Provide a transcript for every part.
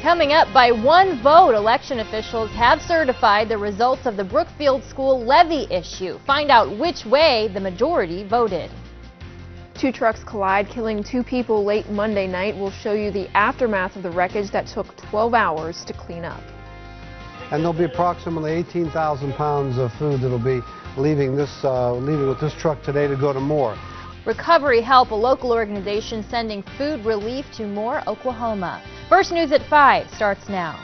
Coming up, by one vote, election officials have certified the results of the Brookfield School levy issue. Find out which way the majority voted. Two trucks collide, killing two people late Monday night. We'll show you the aftermath of the wreckage that took 12 hours to clean up. And there'll be approximately 18,000 pounds of food that'll be leaving with this truck today to go to Moore. Recovery Help, a local organization sending food relief to Moore, Oklahoma. First News at 5 starts now.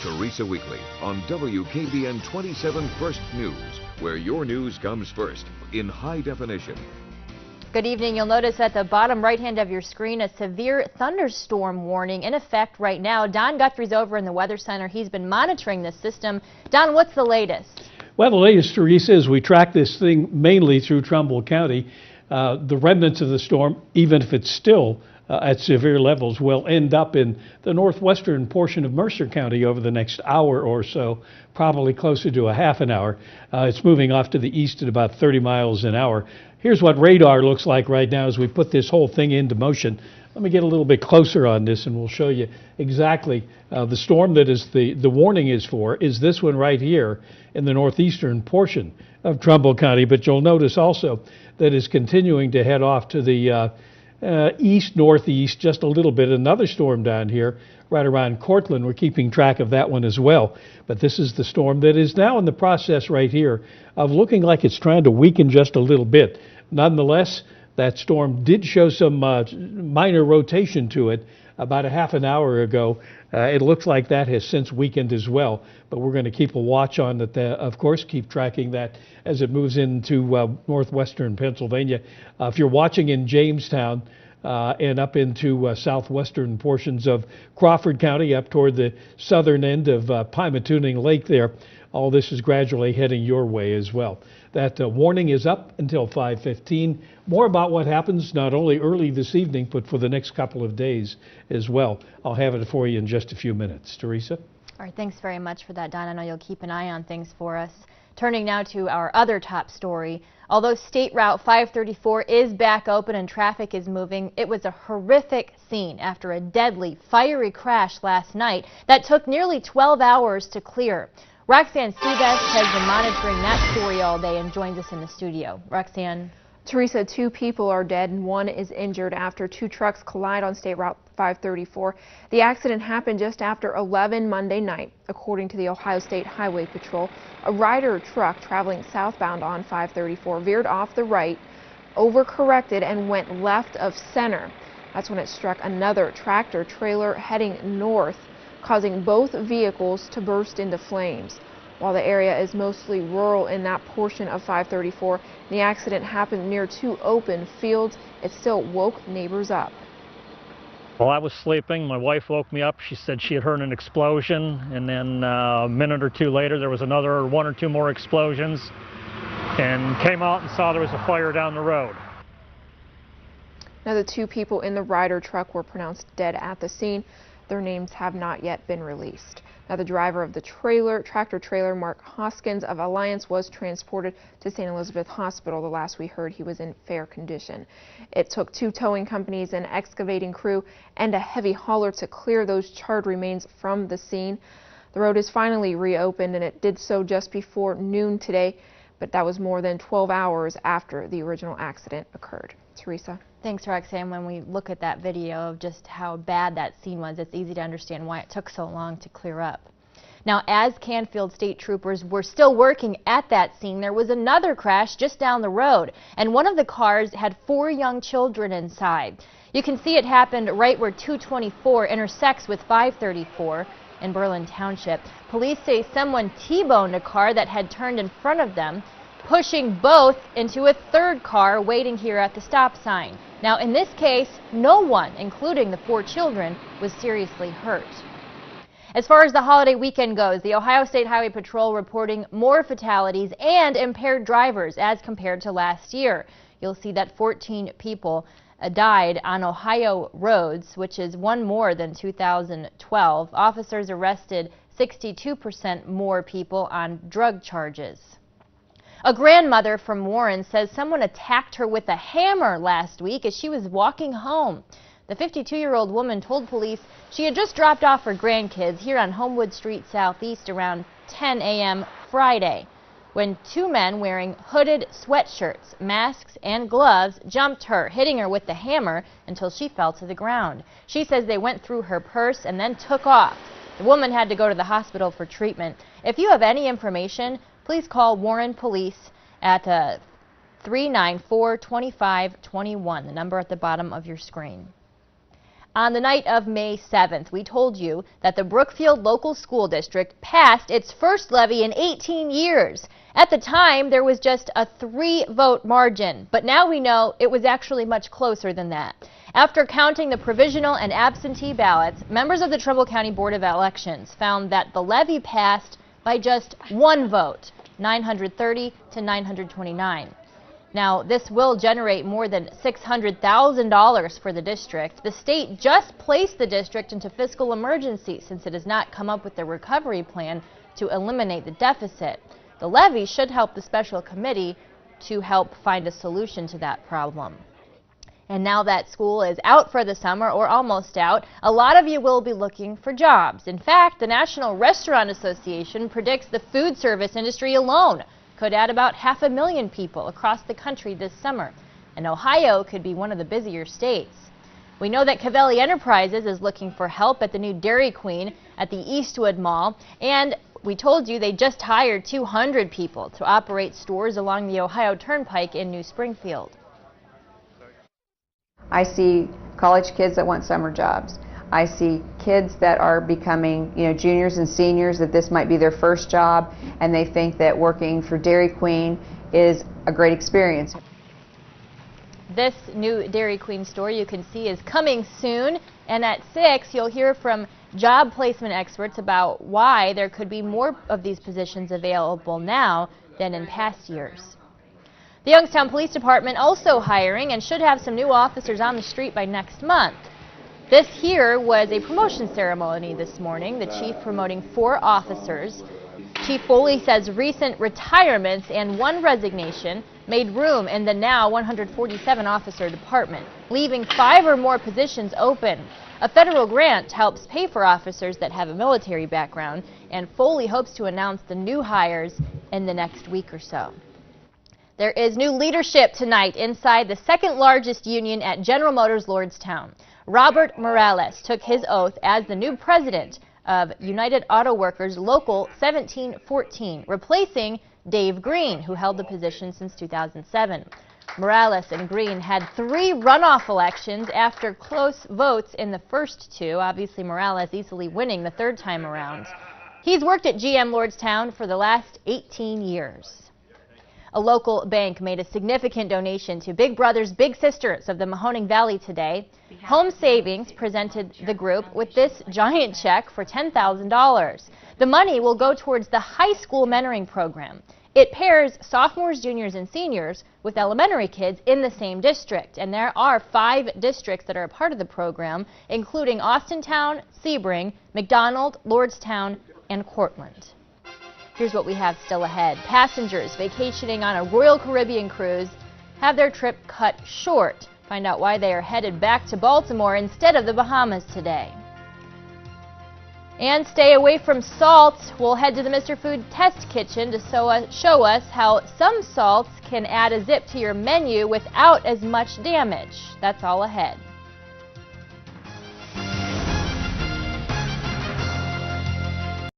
Teresa Weekly on WKBN 27 First News, where your news comes first in high definition. Good evening. You'll notice at the bottom right hand of your screen a severe thunderstorm warning in effect right now. Don Guthrie's over in the Weather Center. He's been monitoring this system. Don, what's the latest? Well, the latest, Teresa, is we track this thing mainly through Trumbull County. The remnants of the storm, even if it's still at severe levels, will end up in the northwestern portion of Mercer County over the next hour or so, probably closer to a half an hour. It's moving off to the east at about 30 miles an hour. Here's what radar looks like right now as we put this whole thing into motion. Let me get a little bit closer on this and we'll show you exactly the storm that is the warning is for is this one right here in the northeastern portion of Trumbull County. But you'll notice also that it's continuing to head off to the east-northeast just a little bit. Another storm down here right around Cortland. We're keeping track of that one as well. But this is the storm that is now in the process right here of looking like it's trying to weaken just a little bit. Nonetheless, that storm did show some minor rotation to it about a half an hour ago. It looks like that has since weakened as well, but we're going to keep a watch on it, of course, keep tracking that as it moves into northwestern Pennsylvania. If you're watching in Jamestown and up into southwestern portions of Crawford County, up toward the southern end of Pymatuning Lake there, all this is gradually heading your way as well. That warning is up until 5:15. More about what happens not only early this evening, but for the next couple of days as well. I'll have it for you in just a few minutes. Teresa? All right, thanks very much for that, Don. I know you'll keep an eye on things for us. Turning now to our other top story. Although State Route 534 is back open and traffic is moving, it was a horrific scene after a deadly, fiery crash last night that took nearly 12 hours to clear. Roxanne Seabest has been monitoring that story all day and joins us in the studio. Roxanne. Teresa, two people are dead and one is injured after two trucks collide on State Route 534. The accident happened just after 11 Monday night. According to the Ohio State Highway Patrol, a Ryder truck traveling southbound on 534 veered off the right, overcorrected, and went left of center. That's when it struck another tractor trailer heading north, causing both vehicles to burst into flames. While the area is mostly rural in that portion of 534, the accident happened near two open fields. It still woke neighbors up. Well, I was sleeping. My wife woke me up. She said she had heard an explosion, and then a minute or two later there was another one or two more explosions, and came out and saw there was a fire down the road. Now, the two people in the Ryder truck were pronounced dead at the scene. Their names have not yet been released. Now, the driver of the tractor trailer, Mark Hoskins of Alliance, was transported to St. Elizabeth Hospital. The last we heard, he was in fair condition. It took two towing companies, an excavating crew, and a heavy hauler to clear those charred remains from the scene. The road is finally reopened, and it did so just before noon today, but that was more than 12 hours after the original accident occurred. Teresa? Thanks, Roxanne. When we look at that video of just how bad that scene was, it's easy to understand why it took so long to clear up. Now, as Canfield State Troopers were still working at that scene, there was another crash just down the road, and one of the cars had 4 young children inside. You can see it happened right where 224 intersects with 534 in Berlin Township. Police say someone T-boned a car that had turned in front of them, pushing both into a third car waiting here at the stop sign. Now, in this case, no one, including the 4 children, was seriously hurt. As far as the holiday weekend goes, the Ohio State Highway Patrol reporting more fatalities and impaired drivers as compared to last year. You'll see that 14 people died on Ohio roads, which is one more than 2012. Officers arrested 62% more people on drug charges. A grandmother from Warren says someone attacked her with a hammer last week as she was walking home. The 52-year-old woman told police she had just dropped off her grandkids here on Homewood Street Southeast around 10 a.m. Friday, when two men wearing hooded sweatshirts, masks, and gloves jumped her, hitting her with the hammer until she fell to the ground. She says they went through her purse and then took off. The woman had to go to the hospital for treatment. If you have any information, please call Warren Police at 394-2521, the number at the bottom of your screen. On the night of May 7th, we told you that the Brookfield Local School District passed its first levy in 18 years. At the time, there was just a 3-vote margin, but now we know it was actually much closer than that. After counting the provisional and absentee ballots, members of the Trumbull County Board of Elections found that the levy passed by just 1 vote, 930 to 929. Now, this will generate more than $600,000 for the district. The state just placed the district into fiscal emergency since it has not come up with a recovery plan to eliminate the deficit. The levy should help the special committee to help find a solution to that problem. And now that school is out for the summer, or almost out, a lot of you will be looking for jobs. In fact, the National Restaurant Association predicts the food service industry alone could add about 500,000 people across the country this summer, and Ohio could be one of the busier states. We know that Cavelli Enterprises is looking for help at the new Dairy Queen at the Eastwood Mall, and we told you they just hired 200 people to operate stores along the Ohio Turnpike in New Springfield. I see college kids that want summer jobs. I see kids that are becoming, juniors and seniors, that this might be their first job, and they think that working for Dairy Queen is a great experience. This new Dairy Queen store you can see is coming soon, and at 6 you'll hear from job placement experts about why there could be more of these positions available now than in past years. The Youngstown Police Department also hiring and should have some new officers on the street by next month. This here was a promotion ceremony this morning, the chief promoting 4 officers. Chief Foley says recent retirements and 1 resignation made room in the now 147 officer department, leaving 5 or more positions open. A federal grant helps pay for officers that have a military background, and Foley hopes to announce the new hires in the next week or so. There is new leadership tonight inside the second largest union at General Motors Lordstown. Robert Morales took his oath as the new president of United Auto Workers Local 1714, replacing Dave Green, who held the position since 2007. Morales and Green had 3 runoff elections after close votes in the first 2, obviously Morales easily winning the 3rd time around. He's worked at GM Lordstown for the last 18 years. A local bank made a significant donation to Big Brothers Big Sisters of the Mahoning Valley today. Home Savings presented the group with this giant check for $10,000. The money will go towards the high school mentoring program. It pairs sophomores, juniors, and seniors with elementary kids in the same district. And there are 5 districts that are a part of the program, including Austintown, Sebring, McDonald, Lordstown, and Cortland. Here's what we have still ahead. Passengers vacationing on a Royal Caribbean cruise have their trip cut short. Find out why they are headed back to Baltimore instead of the Bahamas today. And stay away from salt. We'll head to the Mr. Food Test Kitchen to show us how some salts can add a zip to your menu without as much damage. That's all ahead.